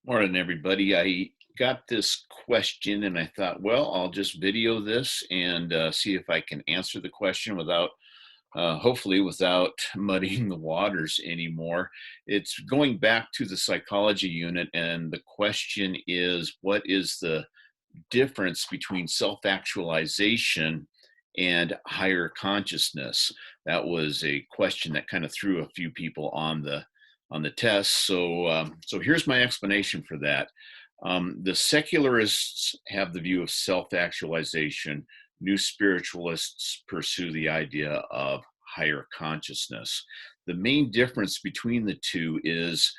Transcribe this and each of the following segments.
Morning, everybody. I got this question and I thought, well, I'll just video this and see if I can answer the question without, hopefully, without muddying the waters anymore. It's going back to the psychology unit, and the question is, what is the difference between self-actualization and higher consciousness? That was a question that kind of threw a few people on the test. So here's my explanation for that. The secularists have the view of self-actualization. New spiritualists pursue the idea of higher consciousness. The main difference between the two is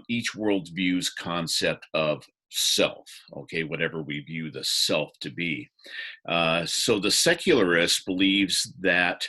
each worldview's concept of self, okay, whatever we view the self to be. So the secularist believes that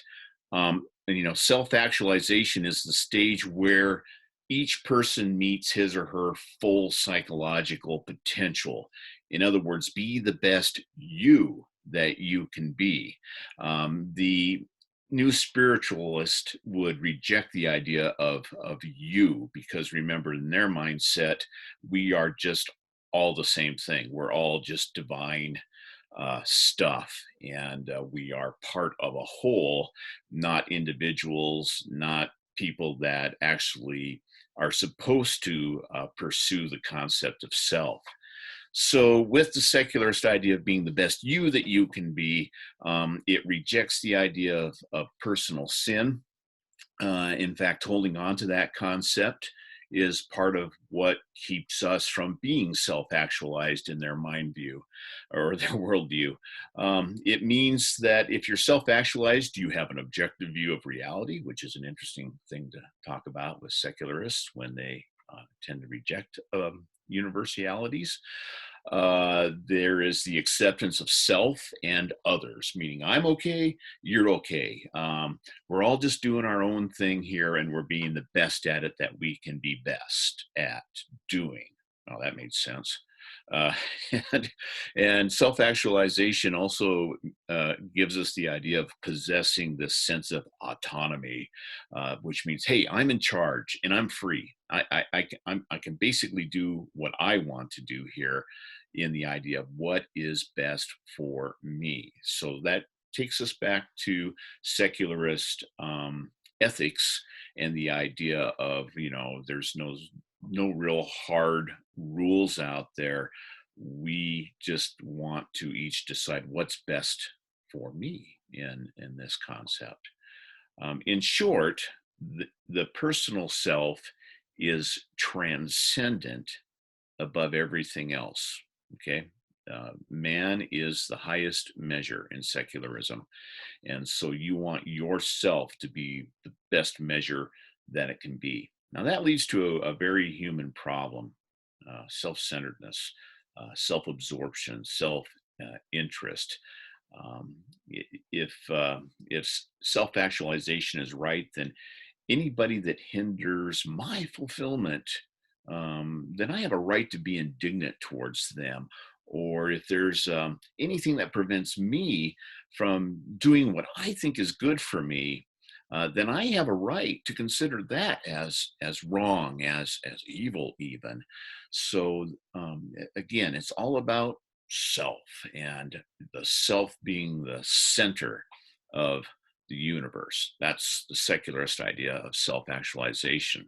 self-actualization is the stage where each person meets his or her full psychological potential. In other words, be the best you that you can be. The new spiritualist would reject the idea of you because remember, in their mindset, we are just all the same thing. We're all just divine stuff, and we are part of a whole, not individuals, not people that actually are supposed to pursue the concept of self. So, with the secularist idea of being the best you that you can be, it rejects the idea of personal sin. In fact, holding on to that concept is part of what keeps us from being self actualized in their mind view or their worldview. It means that if you're self actualized, you have an objective view of reality, which is an interesting thing to talk about with secularists when they tend to reject universalities. There is the acceptance of self and others, meaning I'm okay, you're okay. We're all just doing our own thing here and we're being the best at it that we can be best at doing. Oh, that made sense. Uh, and, and self-actualization also gives us the idea of possessing this sense of autonomy, which means, hey, I'm in charge and I'm free. I can basically do what I want to do here in the idea of what is best for me. So that takes us back to secularist ethics and the idea of there's no real hard rules out there. We just want to each decide what's best for me in this concept. In short, the personal self is transcendent above everything else. Okay. Man is the highest measure in secularism. And so you want yourself to be the best measure that it can be. Now, that leads to a very human problem, self centeredness, self absorption, self interest. Um, if self actualization is right, then anybody that hinders my fulfillment, then I have a right to be indignant towards them. Or if there's anything that prevents me from doing what I think is good for me, then I have a right to consider that as wrong, as evil, even. So again, it's all about self and the self being the center of the universe. That's the secularist idea of self actualization.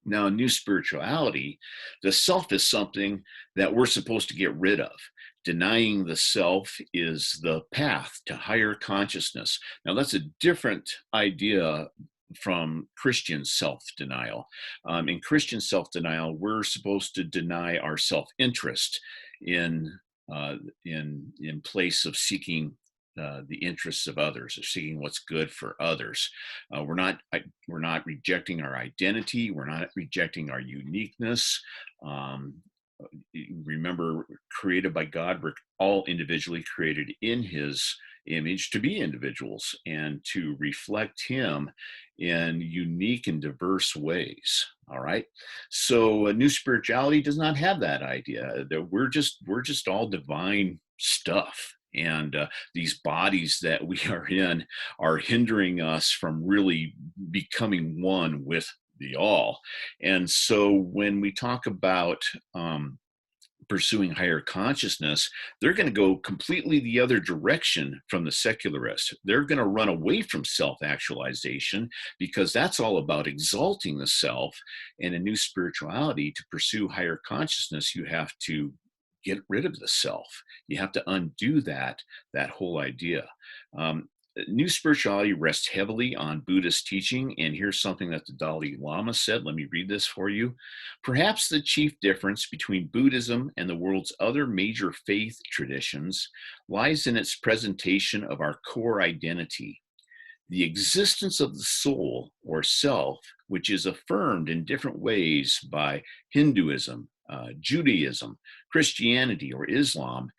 Now, in new spirituality, the self is something that we're supposed to get rid of. Denying the self is the path to higher consciousness. Now, that's a different idea from Christian self denial. In Christian self denial, we're supposed to deny our self interest in, in place of seeking the interests of others, or seeking what's good for others. We're not rejecting our identity. We're not rejecting our uniqueness. Um, Remember, created by God, we're all individually created in His image to be individuals and to reflect Him in unique and diverse ways. All right. So, new spirituality does not have that idea. That we're just all divine stuff, and these bodies that we are in are hindering us from really becoming one with the all. And so when we talk about pursuing higher consciousness, they're going to go completely the other direction from the secularists. They're going to run away from self actualization because that's all about exalting the self. And in new spirituality, to pursue higher consciousness, you have to get rid of the self. You have to undo that whole idea. Um, New spirituality rests heavily on Buddhist teaching. And here's something that the Dalai Lama said. Let me read this for you. Perhaps the chief difference between Buddhism and the world's other major faith traditions lies in its presentation of our core identity, the existence of the soul or self, which is affirmed in different ways by Hinduism, Judaism, Christianity, or Islam,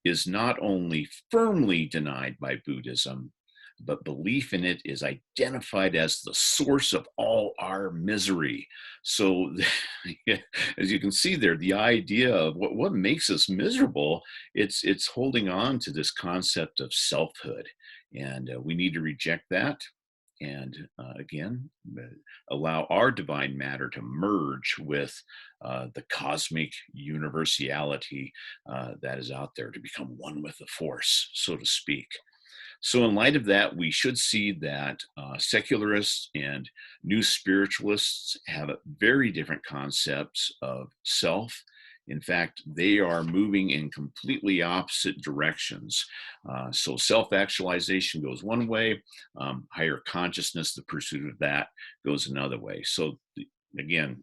is not only firmly denied by Buddhism, but belief in it is identified as the source of all our misery. So, as you can see there, the idea of what makes us miserable, it's holding on to this concept of selfhood, and we need to reject that. And again, allow our divine matter to merge with the cosmic universality that is out there, to become one with the force, so to speak. So, in light of that, we should see that secularists and new spiritualists have very different concepts of self. In fact, they are moving in completely opposite directions. So, self actualization goes one way, higher consciousness, the pursuit of that, goes another way. So, again,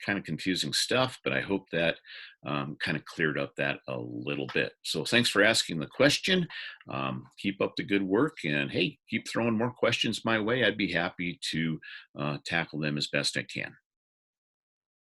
kind of confusing stuff, but I hope that kind of cleared up that a little bit. So thanks for asking the question. Keep up the good work, and hey, keep throwing more questions my way. I'd be happy to tackle them as best I can.